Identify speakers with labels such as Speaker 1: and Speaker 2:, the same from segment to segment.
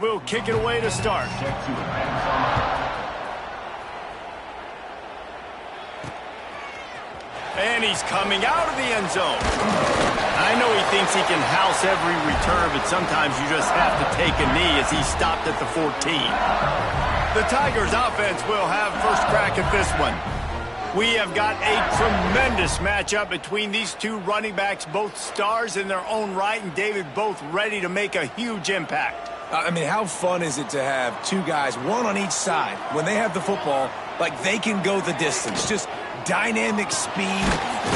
Speaker 1: will kick it away to start. And he's coming out of the end zone. I know he thinks he can house every return, but sometimes you just have to take a knee as he stopped at the 14. The Tigers offense will have first crack at this one. We have got a tremendous matchup between these two running backs, both stars in their own right, and David, both ready to make a huge impact.
Speaker 2: I mean, how fun is it to have two guys, one on each side, when they have the football, like they can go the distance. Just dynamic speed,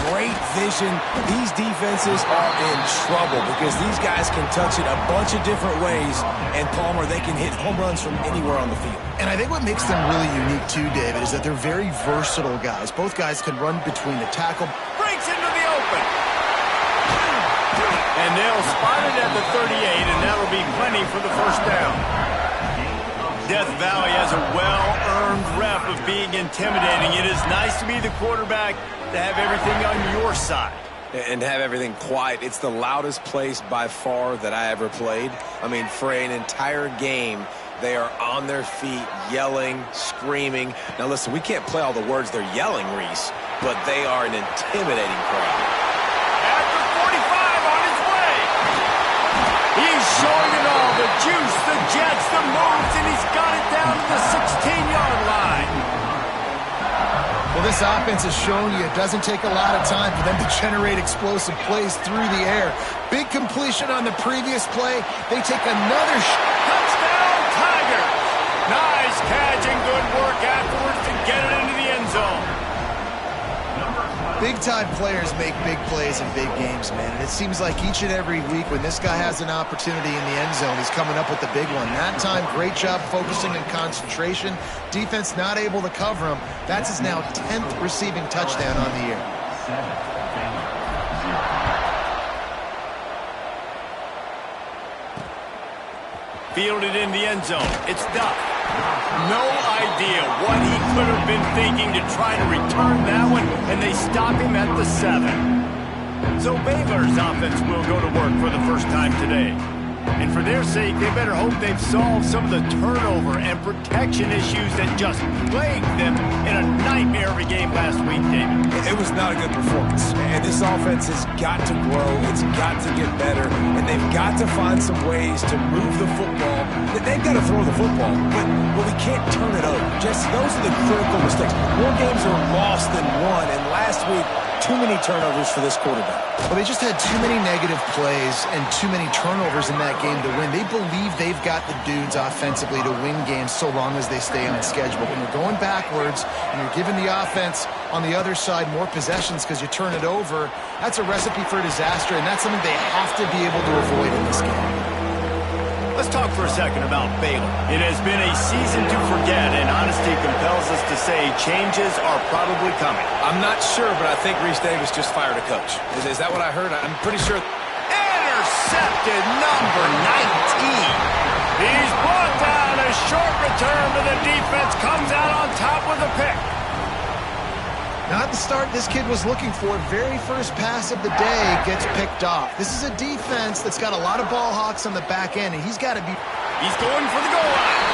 Speaker 2: great vision. These defenses are in trouble because these guys can touch it a bunch of different ways, and Palmer, they can hit home runs from anywhere on the field.
Speaker 3: And I think what makes them really unique too, David, is that they're very versatile guys. Both guys can run between the tackle.
Speaker 1: Breaks into the open. And they'll spot it at the 38, and that'll be plenty for the first down. Death Valley has a well-earned rep of being intimidating. It is nice to be the quarterback, to have everything on your side.
Speaker 2: And have everything quiet. It's the loudest place by far that I ever played. I mean, for an entire game, they are on their feet, yelling, screaming. Now, listen, we can't play all the words they're yelling, Reese, but they are an intimidating crowd.
Speaker 1: At the 45 on his way. He's showing it all. The juice, the jets, the moves, and he's got it down to the 16-yard line.
Speaker 3: Well, this offense has shown you it doesn't take a lot of time for them to generate explosive plays through the air. Big completion on the previous play. They take another
Speaker 1: touchdown, Tiger. Nice catch and good work afterwards to get it into the end zone.
Speaker 3: Big-time players make big plays in big games, man. And it seems like each and every week when this guy has an opportunity in the end zone, he's coming up with the big one. That time, great job focusing and concentration. Defense not able to cover him. That's his now 10th receiving touchdown on the year.
Speaker 1: Fielded in the end zone. It's Duck. No idea what he could have been thinking to try to return that one, and they stop him at the 7. So Baylor's offense will go to work for the first time today. And for their sake, they better hope they've solved some of the turnover and protection issues that just plagued them in a nightmare of a game last week, David.
Speaker 2: It was not a good performance. And this offense has got to grow. It's got to get better. And they've got to find some ways to move the football. They've got to throw the football, but we can't turn it over. Just those are the critical mistakes. More games are lost than won. And last week, too many turnovers for this quarterback.
Speaker 3: Well, they just had too many negative plays and too many turnovers in that game to win. They believe they've got the dudes offensively to win games so long as they stay on schedule. When you're going backwards and you're giving the offense on the other side more possessions because you turn it over, that's a recipe for disaster, and that's something they have to be able to avoid in this game.
Speaker 1: Let's talk for a second about Baylor. It has been a season to forget, and honesty compels us to say changes are probably coming.
Speaker 2: I'm not sure, but I think Reese Davis just fired a coach. Is that what I heard? I'm pretty sure.
Speaker 1: Intercepted, number 19. He's brought down. A short return, but the defense comes out on top with a pick.
Speaker 3: Not the start this kid was looking for. Very first pass of the day gets picked off. This is a defense that's got a lot of ball hawks on the back end, and he's got to be...
Speaker 1: He's going for the goal line.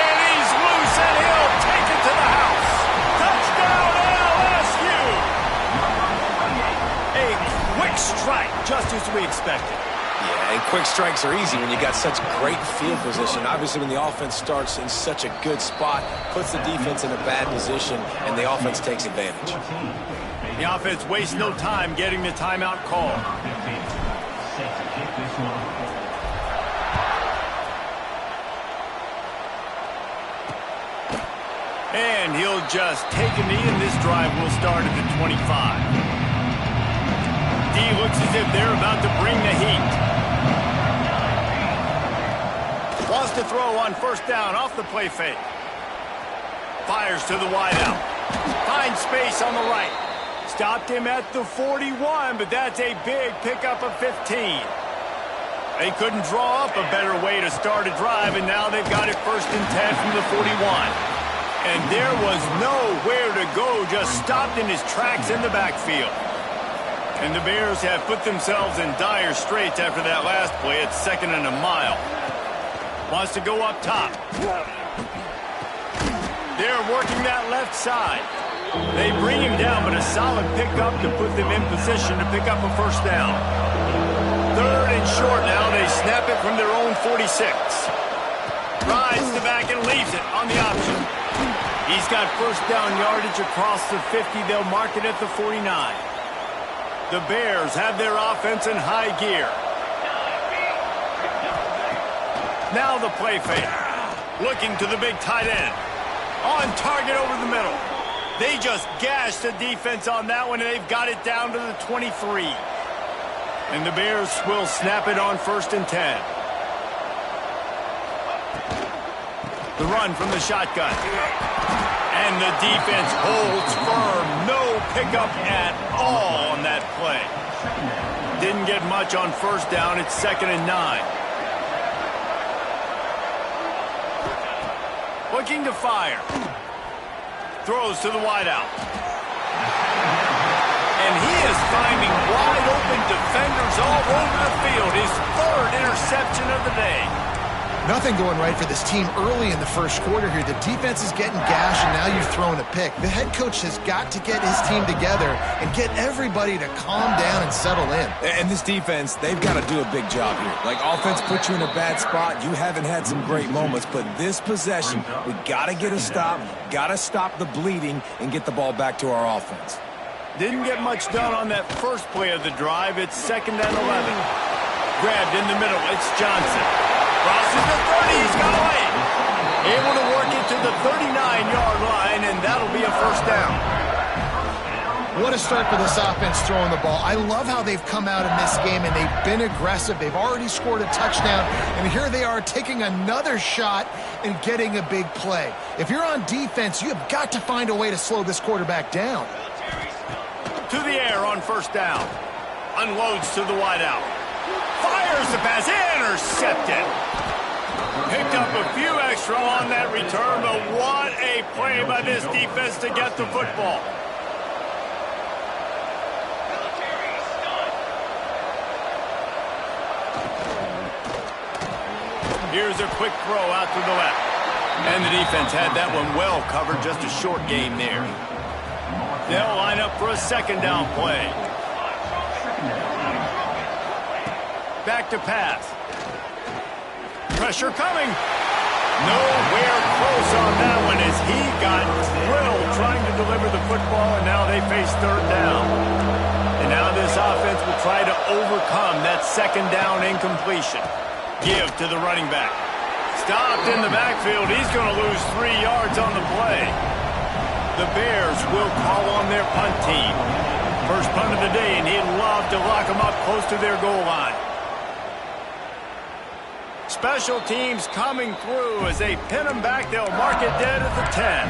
Speaker 1: And he's loose, and he'll take it to the house. Touchdown, LSU. A quick strike, just as we expected.
Speaker 2: Yeah, and quick strikes are easy when you got such great field position. Obviously, when the offense starts in such a good spot, puts the defense in a bad position, and the offense takes advantage.
Speaker 1: The offense wastes no time getting the timeout call. And he'll just take a knee, and this drive will start at the 25. D looks as if they're about to bring the heat. Wants to throw on first down off the play fake. Fires to the wideout. Finds space on the right. Stopped him at the 41, but that's a big pickup of 15. They couldn't draw up a better way to start a drive, and now they've got it 1st and 10 from the 41. And there was nowhere to go, just stopped in his tracks in the backfield. And the Bears have put themselves in dire straits after that last play. It's 2nd and a mile. Wants to go up top. They're working that left side. They bring him down, but a solid pickup to put them in position to pick up a first down. 3rd and short now. They snap it from their own 46. Rides the back and leaves it on the option. He's got first down yardage across the 50. They'll mark it at the 49. The Bears have their offense in high gear. Now the play fake. Looking to the big tight end. On target over the middle. They just gashed the defense on that one, and they've got it down to the 23. And the Bears will snap it on 1st and 10. The run from the shotgun. And the defense holds firm. No pickup at all on that play. Didn't get much on first down. It's 2nd and 9. Looking to fire. Throws to the wideout. And he is finding wide open defenders all over the field. His 3rd interception of the day.
Speaker 3: Nothing going right for this team early in the first quarter here. The defense is getting gashed, and now you've thrown a pick. The head coach has got to get his team together and get everybody to calm down and settle in.
Speaker 2: And this defense, they've got to do a big job here. Like, offense puts you in a bad spot. You haven't had some great moments, but this possession, we got to get a stop, got to stop the bleeding, and get the ball back to our offense.
Speaker 1: Didn't get much done on that first play of the drive. It's 2nd and 11. Grabbed in the middle. It's Johnson. Crosses the 30. He's got away. Able to work it to the 39-yard line, and that'll be a first down.
Speaker 3: What a start for this offense throwing the ball. I love how they've come out in this game, and they've been aggressive. They've already scored a touchdown, and here they are taking another shot and getting a big play. If you're on defense, you have got to find a way to slow this quarterback down.
Speaker 1: To the air on first down. Unloads to the wideout. Fires the pass. Intercepted. Picked up a few extra on that return, but what a play by this defense to get the football. Here's a quick throw out to the left. And the defense had that one well covered, just a short game there. They'll line up for a 2nd down play. Back to pass. Pressure coming. Nowhere close on that one as he got drilled trying to deliver the football, and now they face 3rd down. And now this offense will try to overcome that 2nd down incompletion. Give to the running back. Stopped in the backfield. He's going to lose 3 yards on the play. The Bears will call on their punt team. First punt of the day, and he'd love to lock them up close to their goal line. Special teams coming through as they pin them back. They'll mark it dead at the 10.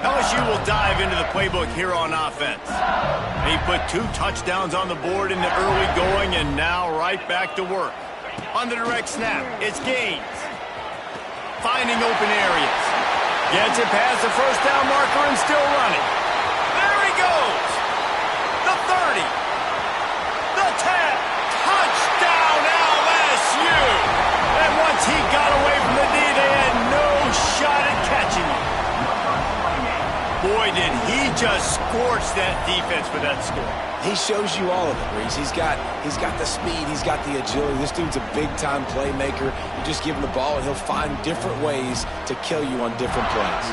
Speaker 1: LSU will dive into the playbook here on offense. He put 2 touchdowns on the board in the early going, and now right back to work. On the direct snap, it's Gaines. Finding open areas. Gets it past the first down marker and still running. There he goes. The 30. The 10. Touchdown LSU. And once he got away from the knee, they had no shot at catching him. Boy, did he just scorch that defense for that score.
Speaker 2: He shows you all of it, Reese. He's got the speed. He's got the agility. This dude's a big-time playmaker. You just give him the ball, and he'll find different ways to kill you on different plays.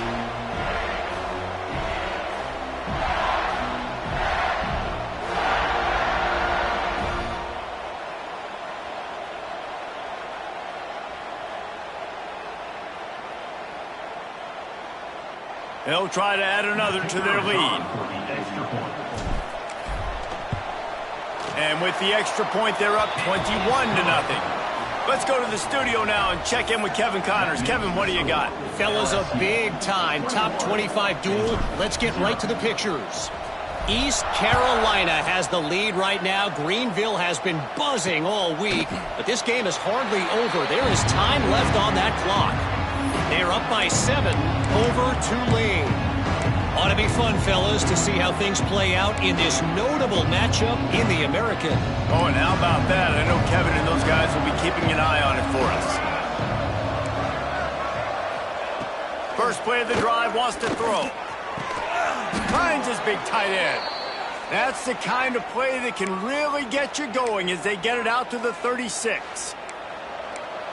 Speaker 1: They'll try to add another to their lead. And with the extra point, they're up 21-0. Let's go to the studio now and check in with Kevin Connors. Kevin, what do you got?
Speaker 4: Fellas, a big-time top 25 duel. Let's get right to the pictures. East Carolina has the lead right now. Greenville has been buzzing all week, but this game is hardly over. There is time left on that clock. They're up by 7 over Tulane. Ought to be fun, fellas, to see how things play out in this notable matchup in the American.
Speaker 1: Oh, and how about that? I know Kevin and those guys will be keeping an eye on it for us. First play of the drive, wants to throw. Finds his big tight end. That's the kind of play that can really get you going as they get it out to the 36.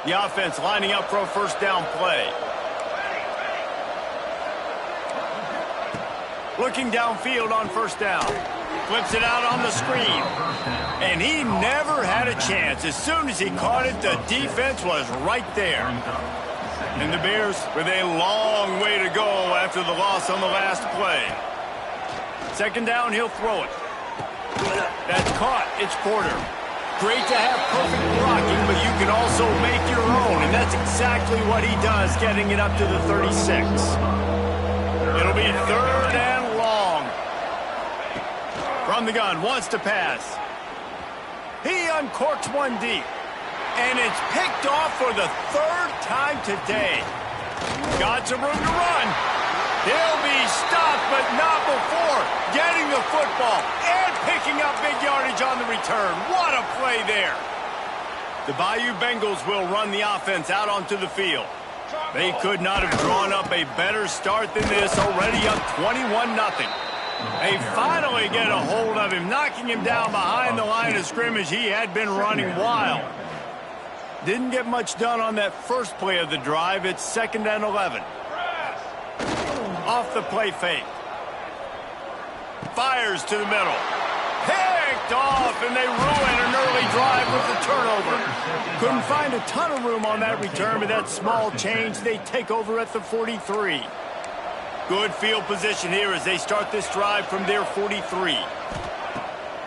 Speaker 1: The offense lining up for a first down play. Looking downfield on first down. Flips it out on the screen. And he never had a chance. As soon as he caught it, the defense was right there. And the Bears with a long way to go after the loss on the last play. Second down, he'll throw it. That's caught. It's Porter. Great to have perfect blocking, but you can also make your own, and that's exactly what he does, getting it up to the 36. It'll be third and long. From the gun, wants to pass. He uncorks one deep, and it's picked off for the third time today. Got some room to run. He'll be stopped, but not before getting the football and picking up big yardage on the return. What a play there. The Bayou Bengals will run the offense out onto the field. They could not have drawn up a better start than this, already up 21-0. They finally get a hold of him, knocking him down behind the line of scrimmage. He had been running wild. Didn't get much done on that first play of the drive. It's 2nd and 11. Off the play fake. Fires to the middle. Picked off, and they ruin an early drive with the turnover. Couldn't find a ton of room on that return, but that small change, they take over at the 43. Good field position here as they start this drive from their 43.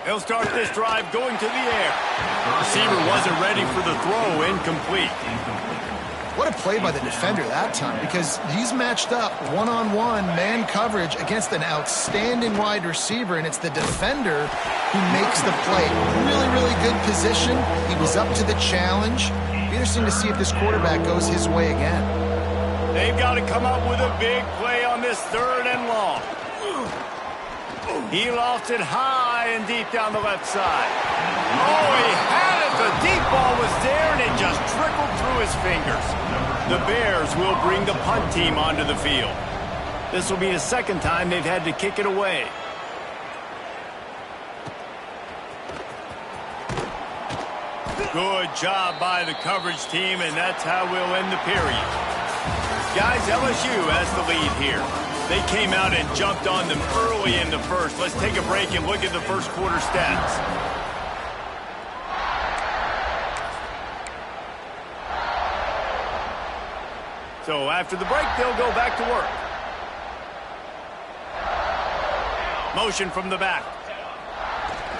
Speaker 1: They'll start this drive going to the air. Receiver wasn't ready for the throw, incomplete.
Speaker 3: What a play by the defender that time, because he's matched up one-on-one man coverage against an outstanding wide receiver, and it's the defender who makes the play. Really, really good position. He was up to the challenge. Be interesting to see if this quarterback goes his way again.
Speaker 1: They've got to come up with a big play on this 3rd and long. He lofts it high and deep down the left side. Oh, he had it. The deep ball was there, and it just trickled through his fingers. The Bears will bring the punt team onto the field. This will be the second time they've had to kick it away. Good job by the coverage team, and that's how we'll end the period. Guys, LSU has the lead here. They came out and jumped on them early in the first. Let's take a break and look at the first quarter stats. So after the break, they'll go back to work. Motion from the back.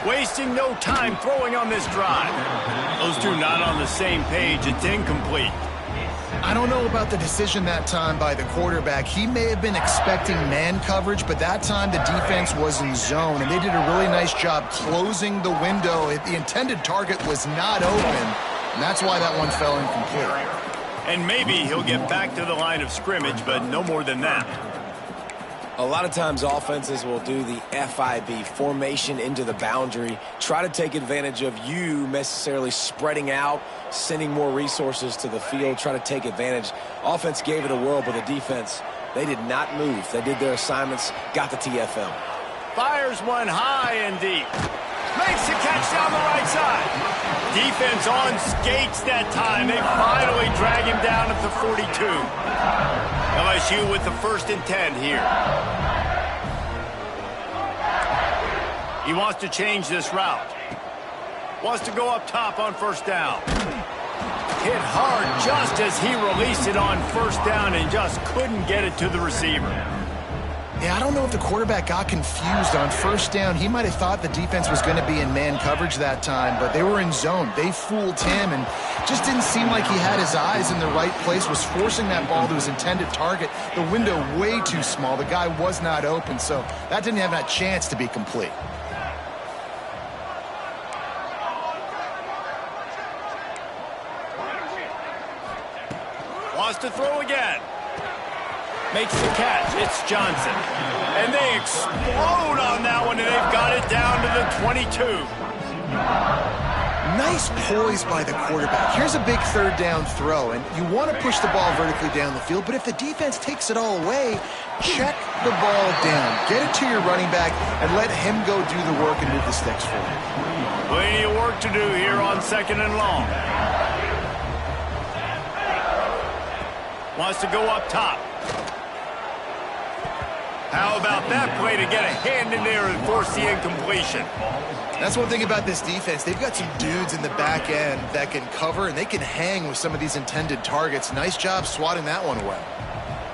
Speaker 1: Wasting no time throwing on this drive. Those two not on the same page. It's incomplete.
Speaker 3: I don't know about the decision that time by the quarterback. He may have been expecting man coverage, but that time the defense was in zone, and they did a really nice job closing the window. The intended target was not open, and that's why that one fell incomplete.
Speaker 1: And maybe he'll get back to the line of scrimmage, but no more than that.
Speaker 2: A lot of times offenses will do the FIB, formation into the boundary, try to take advantage of you necessarily spreading out, sending more resources to the field, try to take advantage. Offense gave it a whirl, but the defense, they did not move. They did their assignments, got the TFL.
Speaker 1: Fires one high and deep. Makes the catch down the right side. Defense on skates that time. They finally drag him down at the 42. LSU with the 1st and 10 here. He wants to change this route. Wants to go up top on first down. Hit hard just as he released it on first down and just couldn't get it to the receiver.
Speaker 3: Yeah, I don't know if the quarterback got confused on first down. He might have thought the defense was going to be in man coverage that time, but they were in zone. They fooled him and just didn't seem like he had his eyes in the right place, was forcing that ball to his intended target. The window way too small. The guy was not open, so that didn't have that chance to be complete.
Speaker 1: Wants to throw again. Makes the catch. It's Johnson. And they explode on that one, and they've got it down to the 22.
Speaker 3: nice poise by the quarterback. Here's a big third down throw, and you want to push the ball vertically down the field, but if the defense takes it all away, check the ball down. Get it to your running back and let him go do the work and move the sticks for you.
Speaker 1: Plenty of work to do here on 2nd and long. Wants to go up top. How about that play to get a hand in there and force the incompletion?
Speaker 3: That's one thing about this defense. They've got some dudes in the back end that can cover, and they can hang with some of these intended targets. Nice job swatting that one away.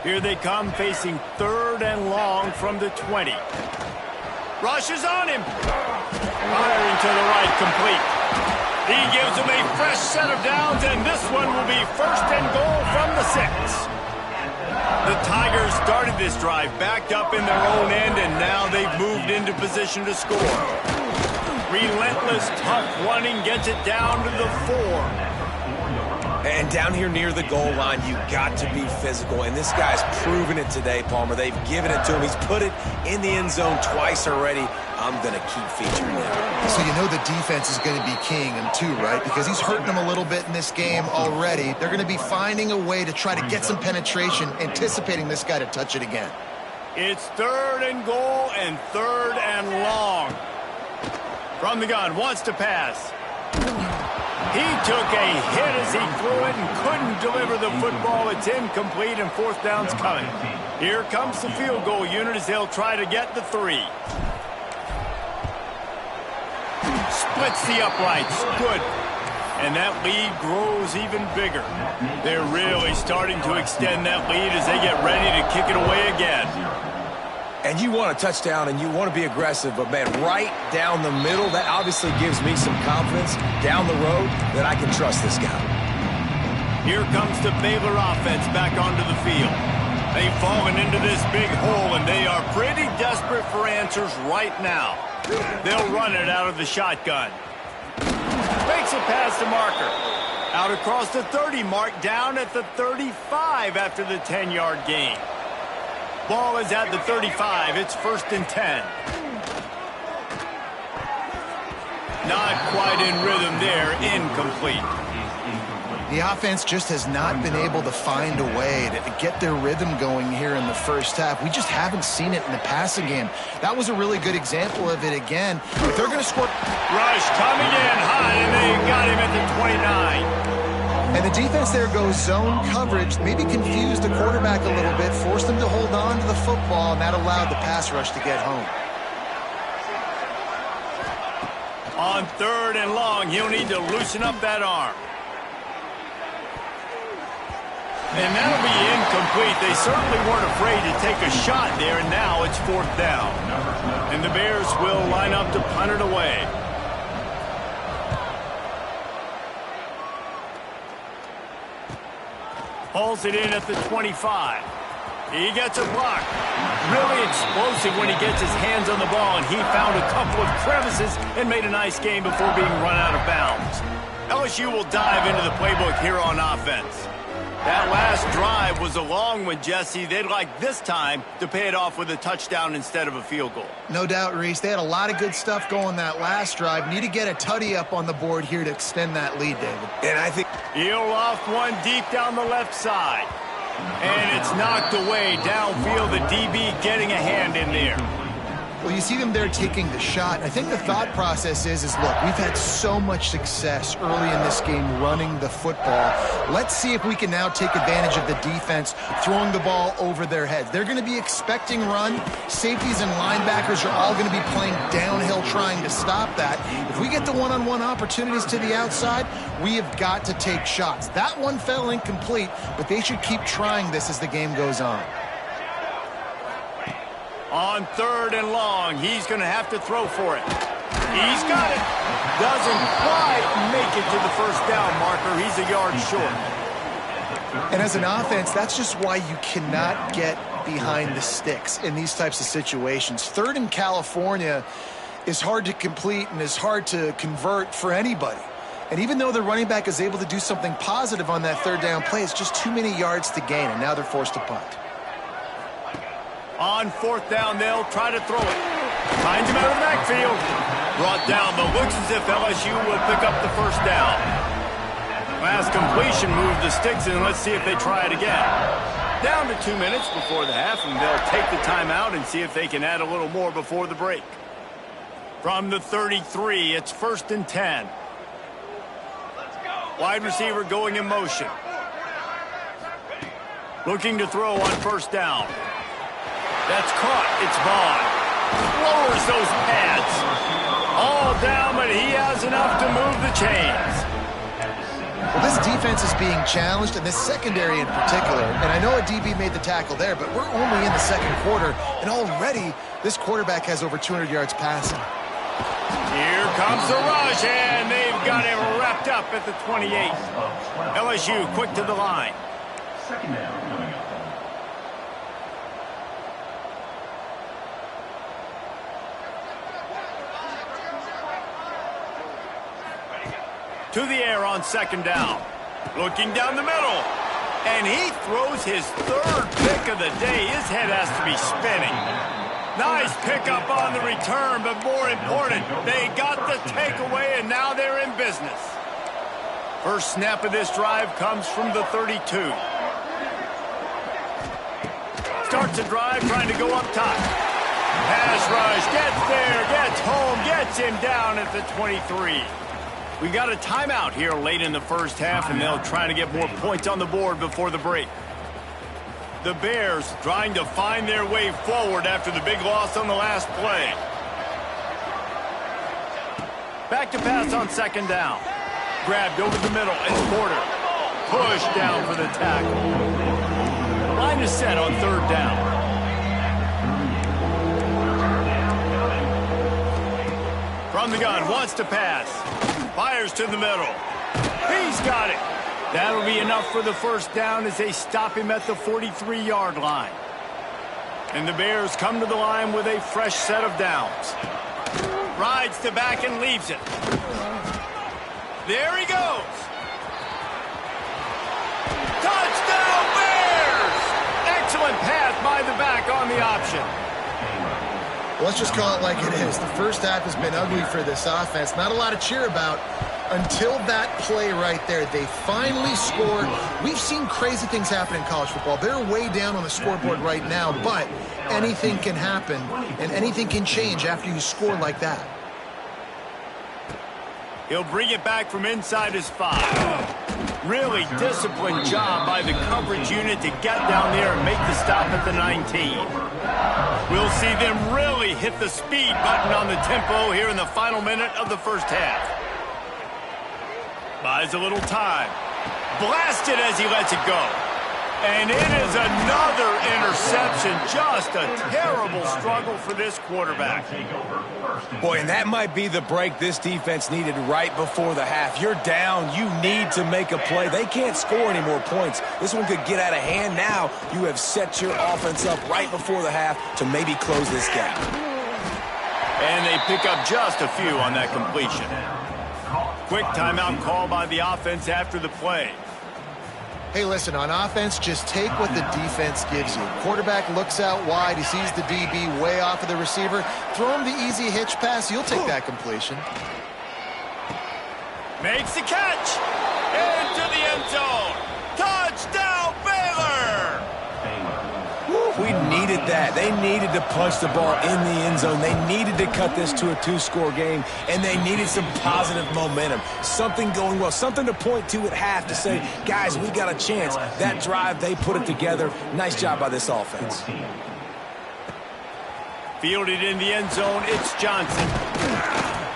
Speaker 1: Here they come, facing 3rd and long from the 20. Rushes on him. Firing to the right, complete. He gives him a fresh set of downs, and this one will be 1st and goal from the 6. The Tigers started this drive backed up in their own end, and now they've moved into position to score. Relentless, tough running gets it down to the 4.
Speaker 2: And down here near the goal line, you got to be physical. And this guy's proven it today, Palmer. They've given it to him. He's put it in the end zone twice already. I'm going to keep featuring him.
Speaker 3: So you know the defense is going to be keying him too, right? Because he's hurting them a little bit in this game already. They're going to be finding a way to try to get some penetration, anticipating this guy to touch it again.
Speaker 1: It's 3rd and goal and 3rd and long. From the gun, wants to pass. He took a hit as he threw it and couldn't deliver the football. It's incomplete, and 4th down's coming. Here comes the field goal unit as they'll try to get the 3. Splits the uprights. Good. And that lead grows even bigger. They're really starting to extend that lead as they get ready to kick it away again.
Speaker 2: And you want a touchdown and you want to be aggressive, but man, right down the middle, that obviously gives me some confidence down the road that I can trust this guy.
Speaker 1: Here comes the Baylor offense back onto the field. They've fallen into this big hole, and they are pretty desperate for answers right now. They'll run it out of the shotgun. Makes it past the marker. Out across the 30 mark, down at the 35 after the 10-yard gain. Ball is at the 35. It's 1st and 10. Not quite in rhythm there. Incomplete.
Speaker 3: The offense just has not been able to find a way to get their rhythm going here in the first half. We just haven't seen it in the passing game. That was a really good example of it again. If they're going to score...
Speaker 1: Rush coming in high, and they got him at the 29.
Speaker 3: And the defense there goes zone coverage, maybe confused the quarterback a little bit, forced him to hold on to the football, and that allowed the pass rush to get home.
Speaker 1: On 3rd and long, he'll need to loosen up that arm. And that'll be incomplete. They certainly weren't afraid to take a shot there, and now it's 4th down. And the Bears will line up to punt it away. Pulls it in at the 25. He gets a block. Really explosive when he gets his hands on the ball, and he found a couple of crevices and made a nice game before being run out of bounds. LSU will dive into the playbook here on offense. That last drive was a long one, Jesse. They'd like this time to pay it off with a touchdown instead of a field goal.
Speaker 3: No doubt, Reese. They had a lot of good stuff going that last drive. Need to get a tutty up on the board here to extend that lead, David.
Speaker 2: And I think...
Speaker 1: He'll loft one deep down the left side. And it's knocked away downfield. The DB getting a hand in there.
Speaker 3: Well, you see them there taking the shot. I think the thought process is look, we've had so much success early in this game running the football. Let's see if we can now take advantage of the defense throwing the ball over their heads. They're going to be expecting run. Safeties and linebackers are all going to be playing downhill trying to stop that. If we get the one-on-one opportunities to the outside, we have got to take shots. That one fell incomplete, but they should keep trying this as the game goes on.
Speaker 1: On 3rd and long, he's going to have to throw for it. He's got it. Doesn't quite make it to the 1st down marker. He's a yard short.
Speaker 3: And as an offense, that's just why you cannot get behind the sticks in these types of situations. 3rd in California is hard to complete and is hard to convert for anybody. And even though the running back is able to do something positive on that 3rd down play, it's just too many yards to gain, and now they're forced to punt.
Speaker 1: On 4th down, they'll try to throw it. Finds him out of the backfield. Brought down, but looks as if LSU will pick up the first down. Last completion moved the sticks in. Let's see if they try it again. Down to 2 minutes before the half, and they'll take the timeout and see if they can add a little more before the break. From the 33, it's 1st and 10. Wide receiver going in motion. Looking to throw on 1st down. That's caught. It's Vaughn. Lowers those pads. All down, but he has enough to move the chains.
Speaker 3: Well, this defense is being challenged, and this secondary in particular. And I know a DB made the tackle there, but we're only in the second quarter, and already this quarterback has over 200 yards passing.
Speaker 1: Here comes the rush, and they've got him wrapped up at the 28. LSU quick to the line.
Speaker 5: Second down coming up.
Speaker 1: To the air on 2nd down. Looking down the middle. And he throws his 3rd pick of the day. His head has to be spinning. Nice pickup on the return, but more important, they got the takeaway, and now they're in business. First snap of this drive comes from the 32. Starts a drive trying to go up top. Pass rush, gets there, gets home, gets him down at the 23. We got a timeout here late in the first half, and they'll try to get more points on the board before the break. The Bears trying to find their way forward after the big loss on the last play. Back to pass on 2nd down. Grabbed over the middle, it's Porter. Pushed down for the tackle. Line is set on 3rd down. From the gun, wants to pass. Fires to the middle. He's got it. That'll be enough for the first down as they stop him at the 43-yard line. And the Bears come to the line with a fresh set of downs. Rides to back and leaves it. There he goes. Touchdown, Bears! Excellent pass by the back on the option.
Speaker 3: Let's just call it like it is. The first half has been ugly for this offense. Not a lot to cheer about until that play right there. They finally scored. We've seen crazy things happen in college football. They're way down on the scoreboard right now, but anything can happen, and anything can change after you score like that.
Speaker 1: He'll bring it back from inside his 5. Really disciplined job by the coverage unit to get down there and make the stop at the 19. We'll see them really hit the speed button on the tempo here in the final minute of the first half. Buys a little time. Blasted as he lets it go. And it is another interception. Just a terrible struggle for this quarterback.
Speaker 2: Boy, and that might be the break this defense needed right before the half. You're down. You need to make a play. They can't score any more points. This one could get out of hand now. You have set your offense up right before the half to maybe close this gap.
Speaker 1: And they pick up just a few on that completion. Quick timeout call by the offense after the play.
Speaker 3: Hey, listen, on offense, just take what the defense gives you. Quarterback looks out wide. He sees the DB way off of the receiver. Throw him the easy hitch pass. You'll take that completion.
Speaker 1: Makes the catch. Into the end zone. Touchdown, Baylor!
Speaker 2: We needed that. They needed to punch the ball in the end zone. They needed to cut this to a 2-score game, and they needed some positive momentum. Something going well, something to point to at half to say, guys, we got a chance. That drive, they put it together. Nice job by this offense.
Speaker 1: Fielded in the end zone, it's Johnson.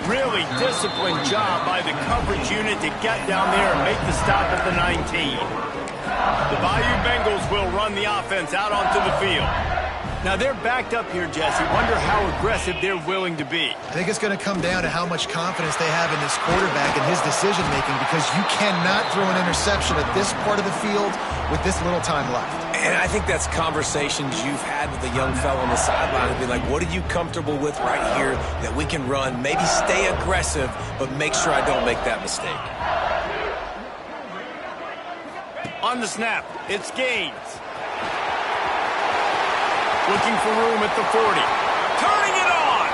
Speaker 1: Really disciplined job by the coverage unit to get down there and make the stop at the 19. The Bayou Bengals will run the offense out onto the field. Now they're backed up here, Jesse. Wonder how aggressive they're willing to be.
Speaker 3: I think it's going to come down to how much confidence they have in this quarterback and his decision-making, because you cannot throw an interception at this part of the field with this little time left.
Speaker 2: And I think that's conversations you've had with the young fellow on the sideline and be like, what are you comfortable with right here that we can run? Maybe stay aggressive, but make sure I don't make that mistake.
Speaker 1: On the snap, it's Gaines. Looking for room at the 40. Turning it on!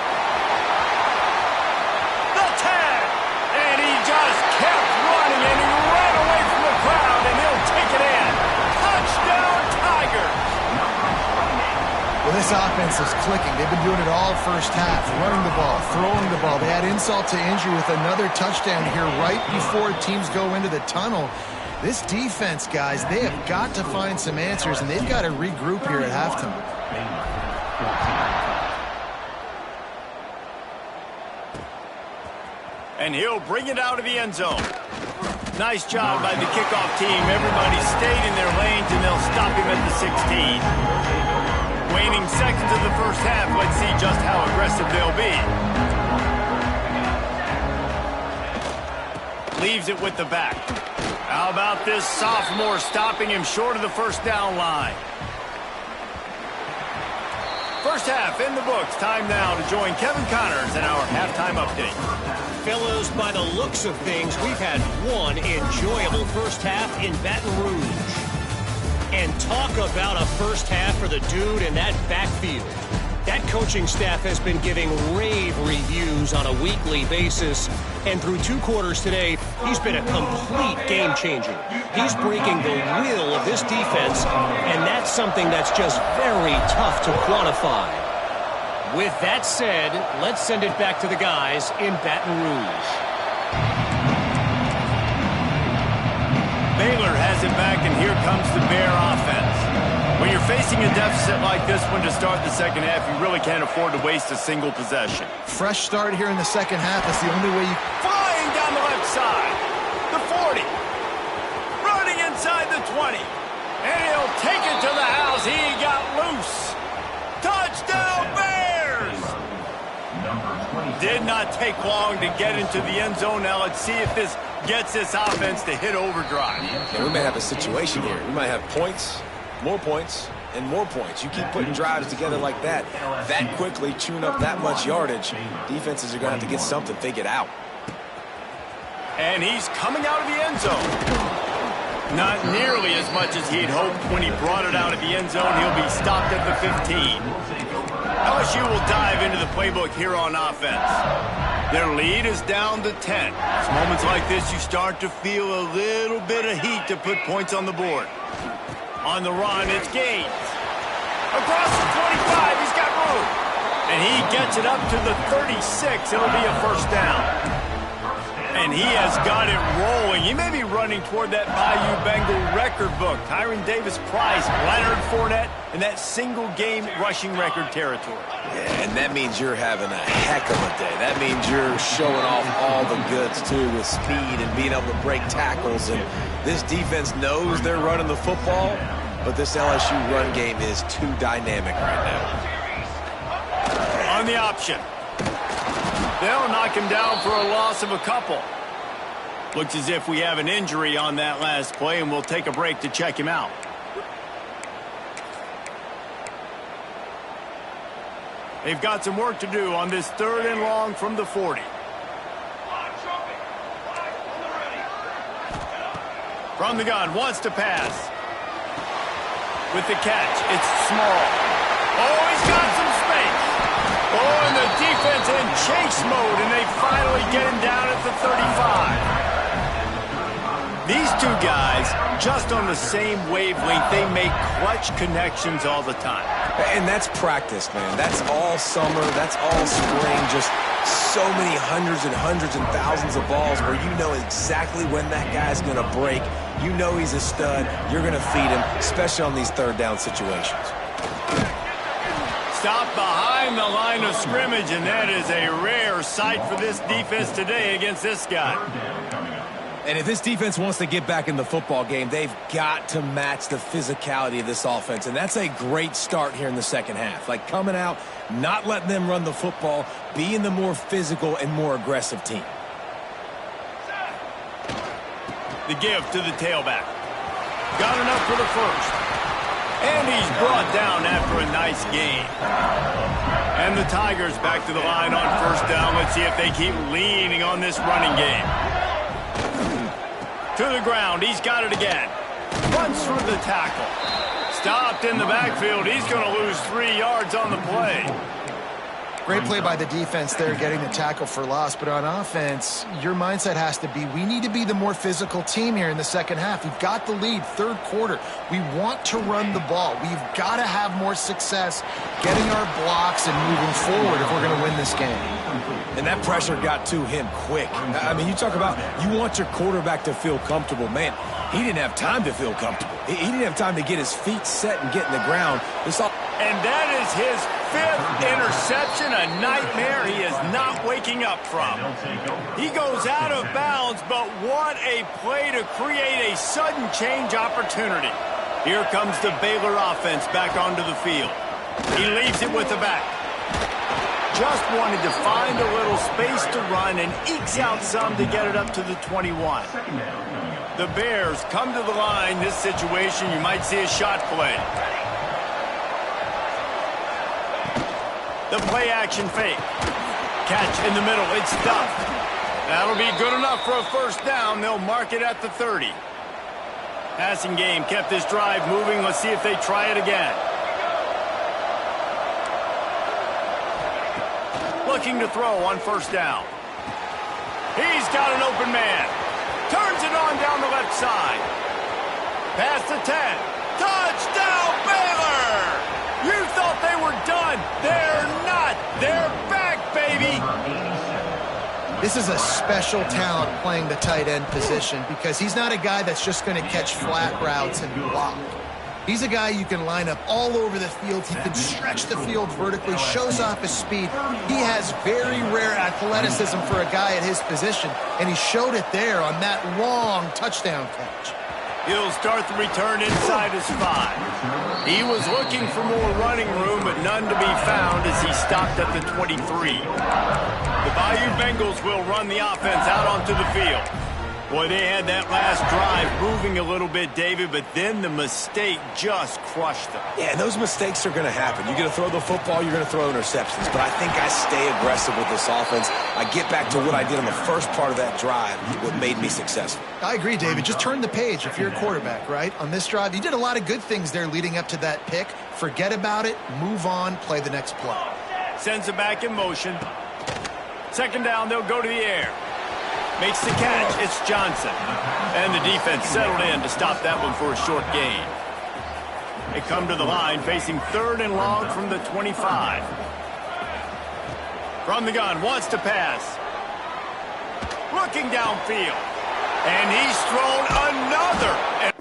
Speaker 3: This offense is clicking. They've been doing it all first half, running the ball, throwing the ball. They add insult to injury with another touchdown here right before teams go into the tunnel. This defense, guys, they have got to find some answers, and they've got to regroup here at halftime.
Speaker 1: And he'll bring it out of the end zone. Nice job by the kickoff team. Everybody stayed in their lanes, and they'll stop him at the 16. Waning seconds of the first half. Let's see just how aggressive they'll be. Leaves it with the back. How about this sophomore stopping him short of the first down line? First half in the books. Time now to join Kevin Connors in our halftime update.
Speaker 4: Fellows, by the looks of things, we've had one enjoyable first half in Baton Rouge. And talk about a first half for the dude in that backfield. That coaching staff has been giving rave reviews on a weekly basis. And through 2 quarters today, he's been a complete game changer. He's breaking the will of this defense, and that's something that's just very tough to quantify. With that said, let's send it back to the guys in Baton Rouge.
Speaker 1: Baylor has it back, and here comes the Bear offense. When you're facing a deficit like this one to start the second half, you really can't afford to waste a single possession.
Speaker 3: Fresh start here in the second half. That's the only way you...
Speaker 1: Flying down the left side. The 40. Running inside the 20. And he'll take it to the house. He got loose. Touchdown, Bears! Did not take long to get into the end zone. Now let's see if this gets this offense to hit overdrive.
Speaker 2: Yeah, we may have a situation here. We might have points, more points, and more points. You keep putting drives together like that quickly, chewing up that much yardage, defenses are going to have to get something figured out.
Speaker 1: And he's coming out of the end zone. Not nearly as much as he'd hoped when he brought it out of the end zone. He'll be stopped at the 15. LSU will dive into the playbook here on offense. Their lead is down to 10. It's moments like this you start to feel a little bit of heat to put points on the board. On the run, it's Gaines. Across the 25, he's got room. And he gets it up to the 36. It'll be a first down. And he has got it rolling. He may be running toward that Bayou Bengal record book. Tyron Davis-Price, Leonard Fournette, in that single-game rushing record territory.
Speaker 2: Yeah, and that means you're having a heck of a day. That means you're showing off all the goods, too, with speed and being able to break tackles. And this defense knows they're running the football, but this LSU run game is too dynamic right now.
Speaker 1: On the option. They'll knock him down for a loss of a couple. Looks as if we have an injury on that last play, and we'll take a break to check him out. They've got some work to do on this 3rd and long from the 40. From the gun, wants to pass. With the catch, it's small. Oh, he's got some space. Oh, and the defense in chase mode, and they finally get him down at the 35. These two guys, just on the same wavelength, they make clutch connections all the time.
Speaker 2: And that's practice, man. That's all summer. That's all spring. Just so many hundreds and thousands of balls where you know exactly when that guy's going to break. You know he's a stud. You're going to feed him, especially on these 3rd down situations.
Speaker 1: Stop behind the line of scrimmage, and that is a rare sight for this defense today against this guy.
Speaker 2: And if this defense wants to get back in the football game, they've got to match the physicality of this offense. And that's a great start here in the second half. Like coming out, not letting them run the football, being the more physical and more aggressive team.
Speaker 1: The give to the tailback. Got enough for the first. And he's brought down after a nice gain. And the Tigers back to the line on first down. Let's see if they keep leaning on this running game. To the ground. He's got it again. Runs through the tackle. Stopped in the backfield. He's going to lose 3 yards on the play.
Speaker 3: Great play by the defense there, getting the tackle for loss. But on offense, your mindset has to be, we need to be the more physical team here in the second half. We've got the lead, third quarter. We want to run the ball. We've got to have more success getting our blocks and moving forward if we're going to win this game.
Speaker 2: And that pressure got to him quick. I mean, you talk about you want your quarterback to feel comfortable. Man, he didn't have time to feel comfortable. He didn't have time to get his feet set and get in the ground.
Speaker 1: And that is his 5th interception, a nightmare he is not waking up from. He goes out of bounds, but what a play to create a sudden change opportunity. Here comes the Baylor offense back onto the field. He leaves it with the back. Just wanted to find a little space to run and ekes out some to get it up to the 21. The Bears come to the line. This situation, you might see a shot play. The play action fake. Catch in the middle. It's stuffed. That'll be good enough for a first down. They'll mark it at the 30. Passing game kept this drive moving. Let's see if they try it again. Looking to throw on first down. He's got an open man. Turns it on down the left side. Past the 10. Touchdown, Baylor! You thought they were done. They're not. They're back, baby.
Speaker 3: This is a special talent playing the tight end position because he's not a guy that's just going to catch flat routes and block. He's a guy you can line up all over the field. He can stretch the field vertically, shows off his speed. He has very rare athleticism for a guy at his position, and he showed it there on that long touchdown catch.
Speaker 1: He'll start the return inside his 5. He was looking for more running room, but none to be found as he stopped at the 23. The Bayou Bengals will run the offense out onto the field. Boy, they had that last drive moving a little bit, David, but then the mistake just crushed them.
Speaker 2: Yeah, and those mistakes are going to happen. You're going to throw the football, you're going to throw interceptions. But I think I stay aggressive with this offense. I get back to what I did on the first part of that drive, what made me successful.
Speaker 3: I agree, David. Just turn the page if you're a quarterback, right? On this drive, you did a lot of good things there leading up to that pick. Forget about it, move on, play the next play.
Speaker 1: Sends it back in motion. Second down, they'll go to the air. Makes the catch. It's Johnson. And the defense settled in to stop that one for a short gain. They come to the line facing 3rd and long from the 25. From the gun, wants to pass. Looking downfield. And he's thrown another.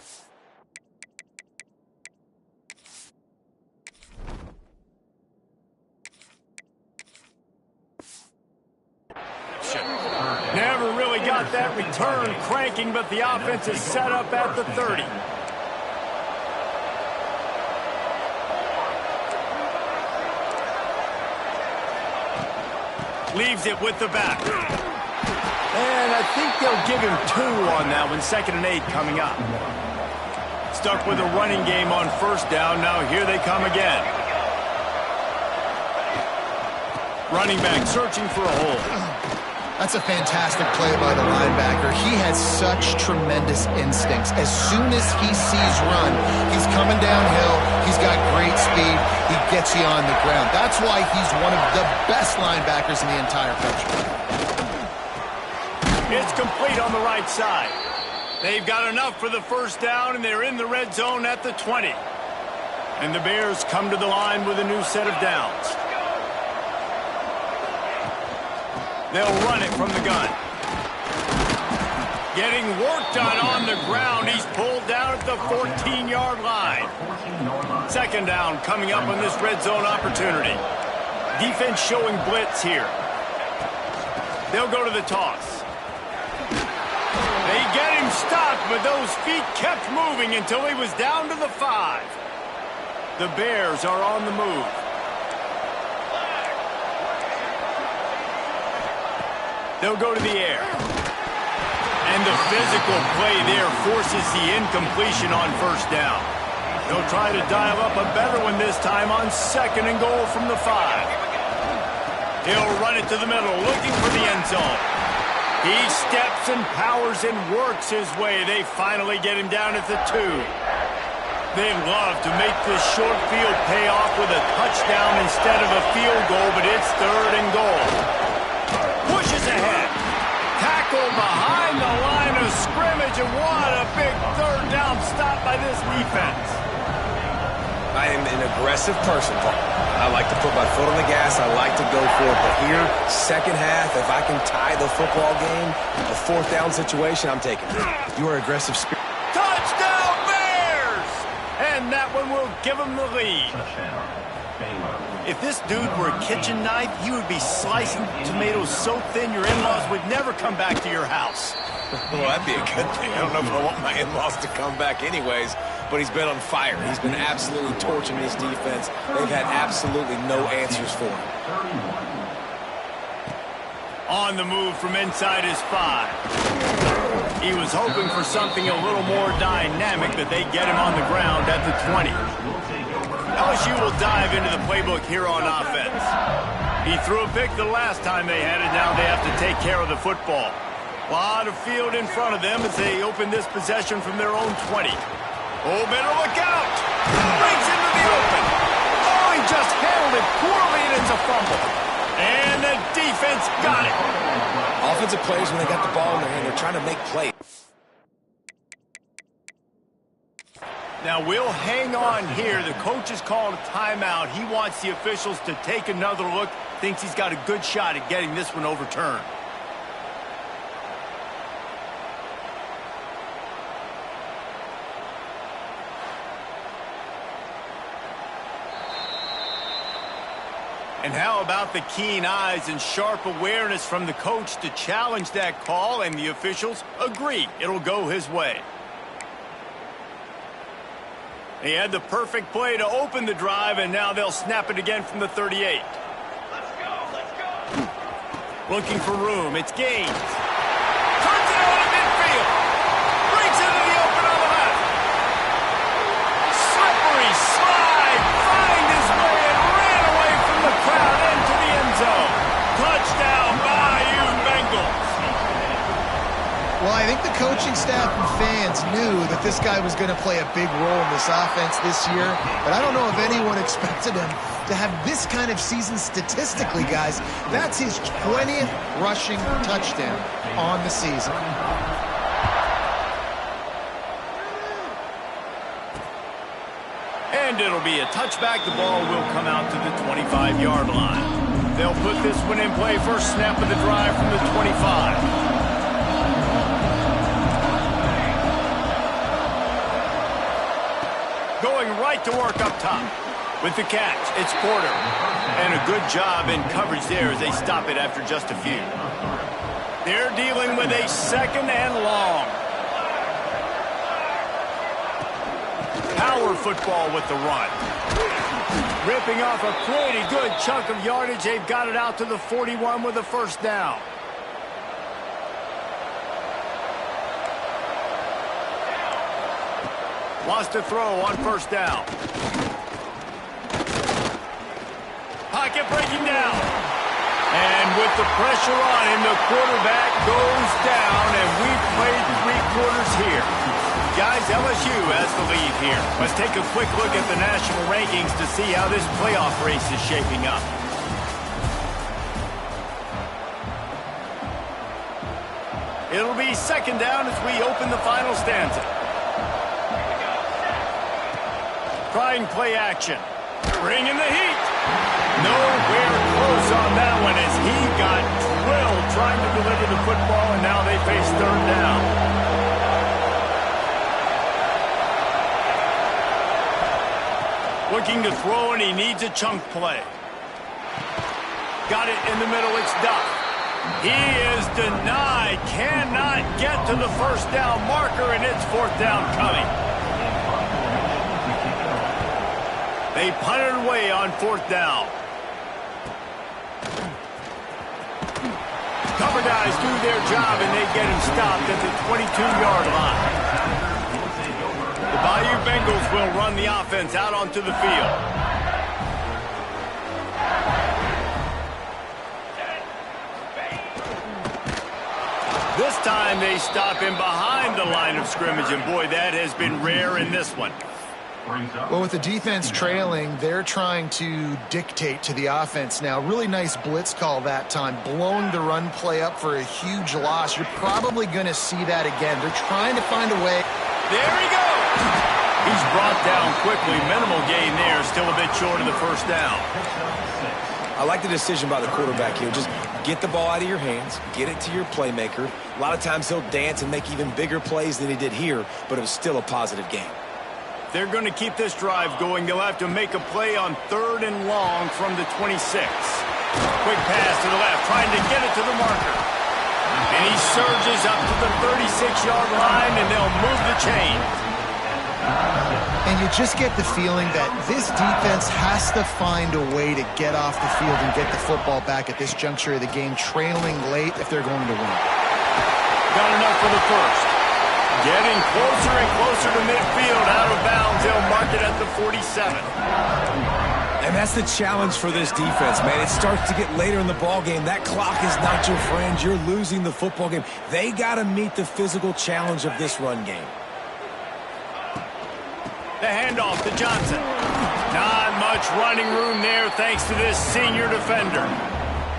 Speaker 1: Never really got that return cranking, but the offense is set up at the 30. Leaves it with the back. And I think they'll give him 2 on that one. 2nd and 8 coming up. Stuck with a running game on first down. Now here they come again. Running back searching for a hole.
Speaker 3: That's a fantastic play by the linebacker. He has such tremendous instincts. As soon as he sees run, he's coming downhill. He's got great speed. He gets you on the ground. That's why he's one of the best linebackers in the entire country.
Speaker 1: It's complete on the right side. They've got enough for the first down, and they're in the red zone at the 20. And the Bears come to the line with a new set of downs. They'll run it from the gun. Getting work done on the ground. He's pulled down at the 14-yard line. 2nd down coming up on this red zone opportunity. Defense showing blitz here. They'll go to the toss. They get him stopped, but those feet kept moving until he was down to the 5. The Bears are on the move. They'll go to the air. And the physical play there forces the incompletion on first down. They'll try to dial up a better one this time on 2nd and goal from the 5. He'll run it to the middle, looking for the end zone. He steps and powers and works his way. They finally get him down at the 2. They love to make this short field pay off with a touchdown instead of a field goal, but it's 3rd and goal. Pushes ahead. Tackle behind the line of scrimmage, and what a big 3rd down stop by this defense.
Speaker 2: I am an aggressive person, Paul. I like to put my foot on the gas. I like to go for it. But here, second half, if I can tie the football game, a 4th down situation, I'm taking it.
Speaker 3: You are aggressive spirit.
Speaker 1: Touchdown, Bears! And that one will give them the lead.
Speaker 5: Touchdown, Baylor.
Speaker 1: If this dude were a kitchen knife, he would be slicing tomatoes so thin your in-laws would never come back to your house.
Speaker 2: Well, that'd be a good thing. I don't know if I want my in-laws to come back anyways, but he's been on fire. He's been absolutely torching this defense. They've had absolutely no answers for him.
Speaker 1: On the move from inside his 5. He was hoping for something a little more dynamic, but they get him on the ground at the 20. LSU will dive into the playbook here on offense. He threw a pick the last time they had it. Now they have to take care of the football. A lot of field in front of them as they open this possession from their own 20. Oh, better look out! Breaks into the open. Oh, he just handled it poorly, and it's a fumble. And the defense got it.
Speaker 2: Offensive players, when they got the ball in their hand, they're trying to make plays.
Speaker 1: Now we'll hang on here. The coach has called a timeout. He wants the officials to take another look. Thinks he's got a good shot at getting this one overturned. And how about the keen eyes and sharp awareness from the coach to challenge that call, and the officials agree it'll go his way. He had the perfect play to open the drive, and now they'll snap it again from the 38.
Speaker 5: Let's go.
Speaker 1: Looking for room. It's Gaines. Turns it over to midfield. Brings it into the open on the left. Slippery slide. Find his way and ran away from the crowd into the end zone. Touchdown, Bayou Bengals.
Speaker 3: Well, I think the coaching staff and fans knew that this guy was going to play a big role in this offense this year, but I don't know if anyone expected him to have this kind of season statistically, guys. That's his 20th rushing touchdown on the season.
Speaker 1: And it'll be a touchback. The ball will come out to the 25-yard line. They'll put this one in play. First snap of the drive from the 25. Going right to work up top. With the catch, it's Porter. And a good job in coverage there as they stop it after just a few. They're dealing with a 2nd and long. Power football with the run. Ripping off a pretty good chunk of yardage. They've got it out to the 41 with a 1st down. Wants to throw on 1st down. Pocket breaking down. And with the pressure on him, the quarterback goes down, and we've played 3 quarters here. Guys, LSU has the lead here. Let's take a quick look at the national rankings to see how this playoff race is shaping up. It'll be 2nd down as we open the final stanza. Trying play action. Bringing the heat. Nowhere close on that one as he got drilled trying to deliver the football, and now they face 3rd down. Looking to throw, and he needs a chunk play. Got it in the middle. It's Duff. He is denied. Cannot get to the 1st down marker, and it's 4th down coming. They punted away on 4th down. Cover guys do their job, and they get him stopped at the 22-yard line. The Bayou Bengals will run the offense out onto the field. This time they stop him behind the line of scrimmage, and boy, that has been rare in this one.
Speaker 5: brings up.
Speaker 3: Well, with the defense trailing, they're trying to dictate to the offense now. Really nice blitz call that time, blowing the run play up for a huge loss. You're probably going to see that again. They're trying to find a way.
Speaker 1: There he goes. He's brought down quickly. Minimal gain there. Still a bit short of the first down.
Speaker 2: I like the decision by the quarterback here. Just get the ball out of your hands, get it to your playmaker. A lot of times he'll dance and make even bigger plays than he did here, but it was still a positive game.
Speaker 1: They're going to keep this drive going. They'll have to make a play on 3rd and long from the 26. Quick pass to the left, trying to get it to the marker. And he surges up to the 36-yard line, and they'll move the chain.
Speaker 3: And you just get the feeling that this defense has to find a way to get off the field and get the football back at this juncture of the game, trailing late if they're going to win.
Speaker 1: Got enough for the first. Getting closer and closer to midfield, out of bounds. They'll mark it at the 47.
Speaker 2: And that's the challenge for this defense, man. It starts to get later in the ball game. That clock is not your friend. You're losing the football game. They got to meet the physical challenge of this run game.
Speaker 1: The handoff to Johnson. Not much running room there thanks to this senior defender.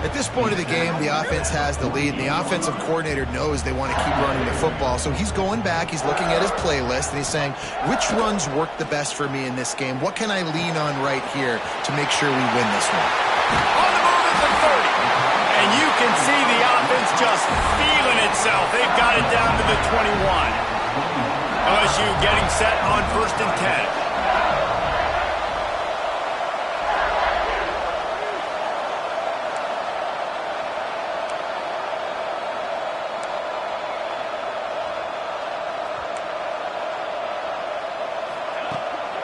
Speaker 3: At this point of the game, the offense has the lead, and the offensive coordinator knows they want to keep running the football. So he's going back, he's looking at his playlist, and he's saying, which runs work the best for me in this game? What can I lean on right here to make sure we win this one?
Speaker 1: On the move at the 30. And you can see the offense just feeling itself. They've got it down to the 21. LSU getting set on 1st and 10.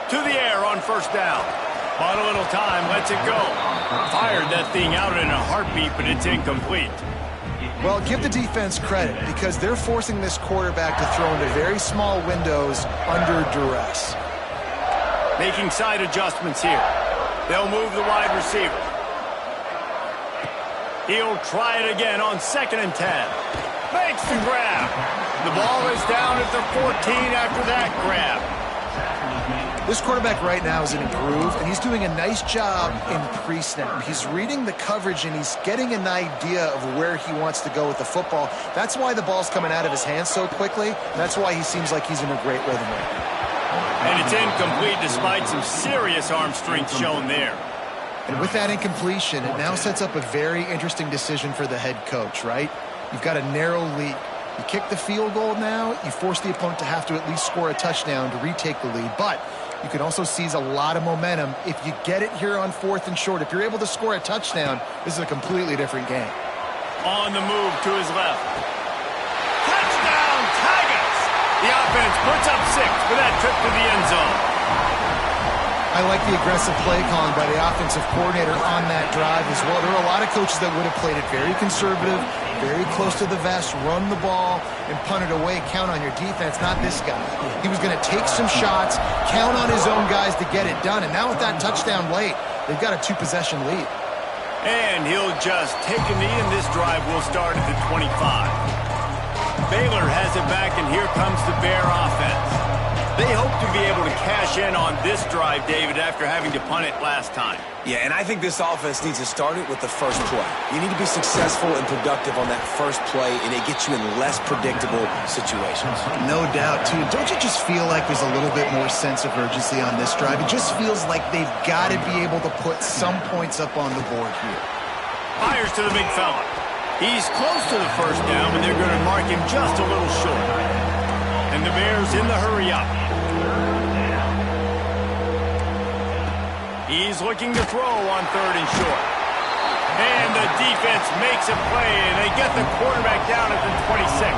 Speaker 1: To the air on 1st down. Bought a little time, lets it go. Fired that thing out in a heartbeat, but it's incomplete.
Speaker 3: Well, give the defense credit because they're forcing this quarterback to throw into very small windows under duress.
Speaker 1: Making side adjustments here. They'll move the wide receiver. He'll try it again on 2nd and 10. Makes the grab. The ball is down at the 14 after that grab.
Speaker 3: This quarterback right now is in a groove, and he's doing a nice job in pre-snap. He's reading the coverage, and he's getting an idea of where he wants to go with the football. That's why the ball's coming out of his hands so quickly. That's why he seems like he's in a great rhythm right now.
Speaker 1: And it's incomplete despite some serious arm strength shown there.
Speaker 3: And with that incompletion, it now sets up a very interesting decision for the head coach, right? You've got a narrow lead. You kick the field goal now, you force the opponent to have to at least score a touchdown to retake the lead. But you can also seize a lot of momentum if you get it here on 4th and short. If you're able to score a touchdown, this is a completely different game.
Speaker 1: On the move to his left. Touchdown, Tigers! The offense puts up 6 for that trip to the end zone.
Speaker 3: I like the aggressive play calling by the offensive coordinator on that drive as well. There are a lot of coaches that would have played it very conservative, very close to the vest, run the ball, and punt it away. Count on your defense, not this guy. He was going to take some shots, count on his own guys to get it done. And now with that touchdown late, they've got a 2-possession lead.
Speaker 1: And he'll just take a knee, and this drive will start at the 25. Baylor has it back, and here comes the Bear offense. They hope to be able to cash in on this drive, David, after having to punt it last time.
Speaker 2: Yeah, and I think this offense needs to start it with the first play. You need to be successful and productive on that first play, and it gets you in less predictable situations.
Speaker 3: No doubt, too. Don't you just feel like there's a little bit more sense of urgency on this drive? It just feels like they've got to be able to put some points up on the board here.
Speaker 1: Fires to the big fella. He's close to the first down, but they're going to mark him just a little short. And the Bears in the hurry up. He's looking to throw on 3rd and short. And the defense makes a play, and they get the quarterback down at the 26.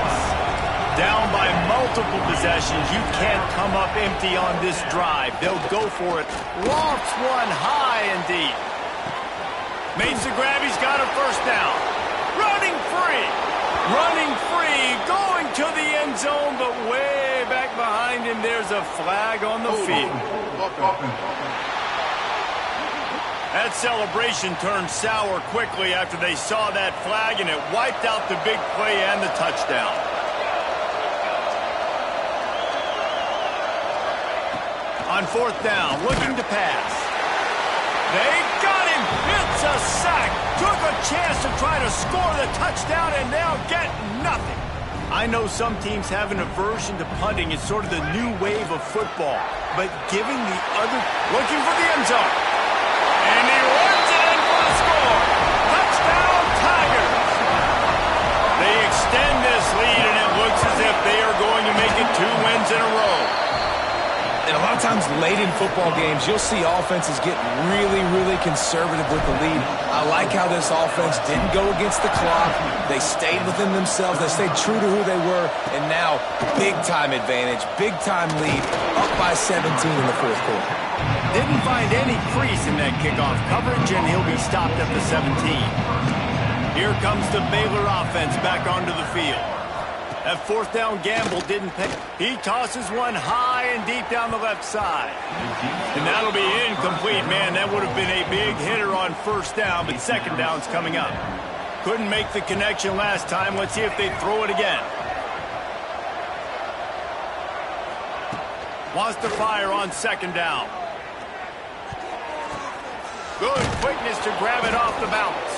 Speaker 1: Down by multiple possessions. You can't come up empty on this drive. They'll go for it. Lofts one high and deep. Makes the grab. He's got a first down. Running free. Running free. Going to the end zone, but way back behind him, there's a flag on the field. That celebration turned sour quickly after they saw that flag, and it wiped out the big play and the touchdown. On fourth down, looking to pass. They got him. It's a sack. Took a chance to try to score the touchdown, and they'll get nothing. I know some teams have an aversion to punting. It's sort of the new wave of football. But giving the other... Looking for the end zone. And he runs it in for the score. Touchdown, Tigers. They extend this lead, and it looks as if they are going to make it 2 wins in a row.
Speaker 2: And a lot of times late in football games, you'll see offenses get really, really conservative with the lead. I like how this offense didn't go against the clock. They stayed within themselves. They stayed true to who they were. And now, big-time advantage, big-time lead, up by 17 in the fourth quarter.
Speaker 1: Didn't find any crease in that kickoff coverage, and he'll be stopped at the 17. Here comes the Baylor offense back onto the field. That fourth down gamble didn't pay. He tosses one high and deep down the left side. And that'll be incomplete. Man, that would have been a big hitter on first down, but second down's coming up. Couldn't make the connection last time. Let's see if they throw it again. Wants to fire on second down. Good quickness to grab it off the bounce.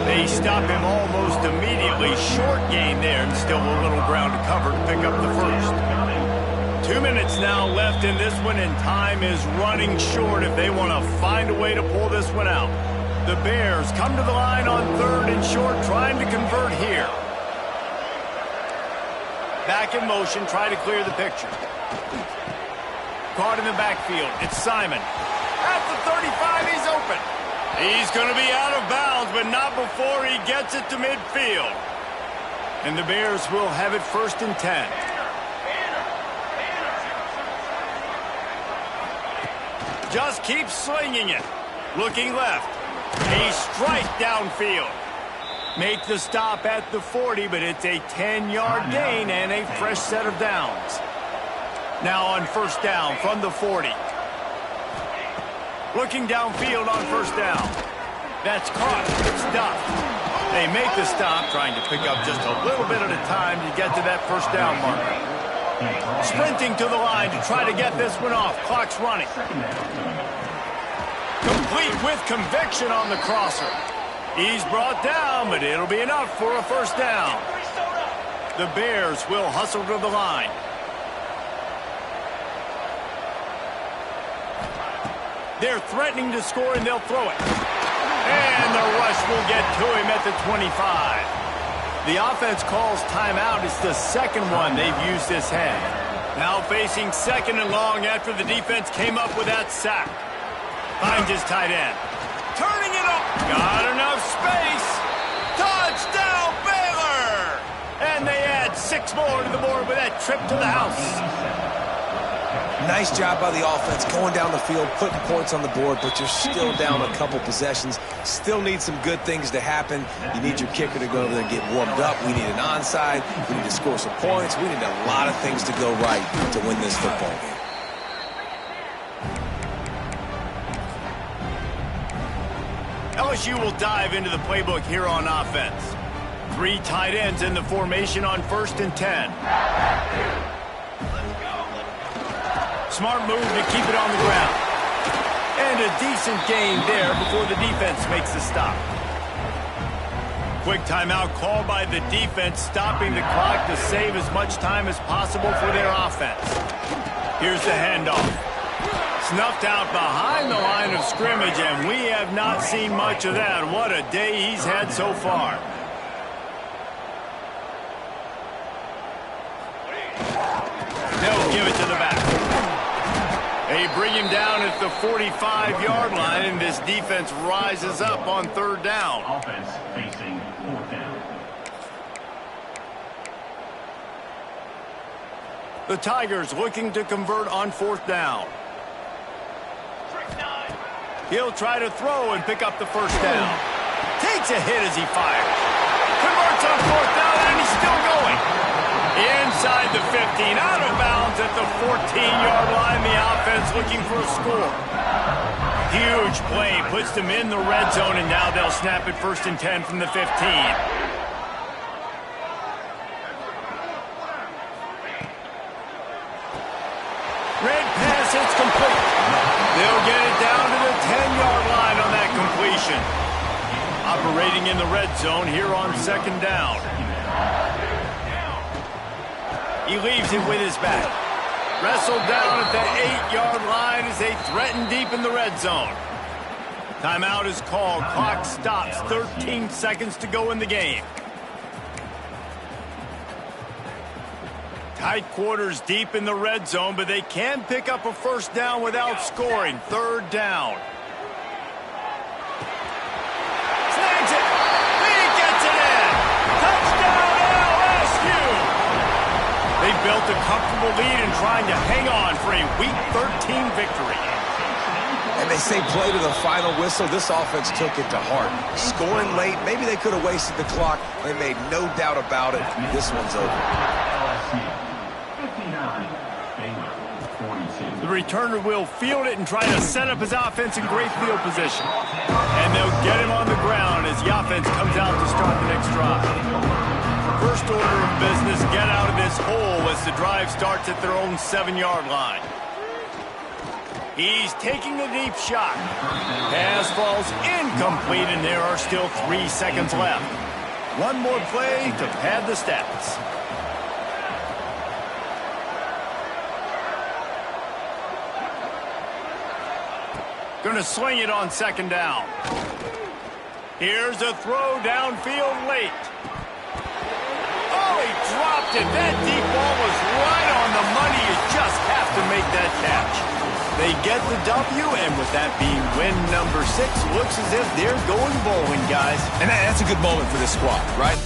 Speaker 1: They stop him almost immediately. Short gain there, and still a little ground to cover to pick up the first. 2 minutes now left in this one, and time is running short if they want to find a way to pull this one out. The Bears come to the line on third and short, trying to convert here. Back in motion, try to clear the picture. Caught in the backfield. It's Simon. At the 35, he's open. He's going to be out of bounds, but not before he gets it to midfield. And the Bears will have it first and 10. Just keeps slinging it. Looking left. A strike downfield. Make the stop at the 40, but it's a 10-yard gain and a fresh set of downs. Now on first down from the 40. Looking downfield on first down. That's caught. Stuffed. They make the stop, trying to pick up just a little bit at a time to get to that first down marker. Sprinting to the line to try to get this one off. Clock's running. Complete with conviction on the crosser. He's brought down, but it'll be enough for a first down. The Bears will hustle to the line. They're threatening to score, and they'll throw it. And the rush will get to him at the 25. The offense calls timeout. It's the second one they've used this half. Now facing second and long after the defense came up with that sack. Finds his tight end. Turning it up. Got enough space. Touchdown, Baylor! And they add 6 more to the board with that trip to the house.
Speaker 2: Nice job by the offense going down the field, putting points on the board, but you're still down a couple possessions. Still need some good things to happen. You need your kicker to go over there and get warmed up. We need an onside. We need to score some points. We need a lot of things to go right to win this football game.
Speaker 1: LSU will dive into the playbook here on offense. 3 tight ends in the formation on first and 10. Smart move to keep it on the ground. And a decent gain there before the defense makes the stop. Quick timeout called by the defense, stopping the clock to save as much time as possible for their offense. Here's the handoff. Snuffed out behind the line of scrimmage, and we have not seen much of that. What a day he's had so far. They'll give it to the back. They bring him down at the 45-yard line, and this defense rises up on third down.
Speaker 5: Offense facing fourth down.
Speaker 1: The Tigers looking to convert on fourth down. He'll try to throw and pick up the first down. Takes a hit as he fires. Converts on fourth down, and he's still going. Inside the 15, out of bounds at the 14-yard line. The offense looking for a score. Huge play, puts them in the red zone, and now they'll snap it first and 10 from the 15. Red pass They'll get it down to the 10-yard line on that completion. Operating in the red zone here on second down. He leaves it with his back. Wrestled down at the 8-yard line as they threaten deep in the red zone. Timeout is called. Clock stops. 13 seconds to go in the game. Tight quarters deep in the red zone, but they can pick up a first down without scoring. Third down. Snags it. He gets it in. Touchdown LSU. They built a comfortable lead and trying to hang on for a Week 13 victory.
Speaker 2: And they say play to the final whistle. This offense took it to heart. Scoring late, maybe they could have wasted the clock. They made no doubt about it. This one's over.
Speaker 5: LSU, 59. Baylor, 42.
Speaker 1: The returner will field it and try to set up his offense in great field position. And they'll get him on the ground as the offense comes out to start the next drive. First order of business, get out of this hole as the drive starts at their own 7-yard line. He's taking a deep shot. Pass falls incomplete, and there are still 3 seconds left. One more play to pad the stats. Going to swing it on second down. Here's a throw downfield late. Oh, he dropped it. That deep ball was right on the money. You just have to make that catch. They get the W, and with that being win number 6, looks as if they're going bowling, guys.
Speaker 2: And that's a good moment for this squad, right?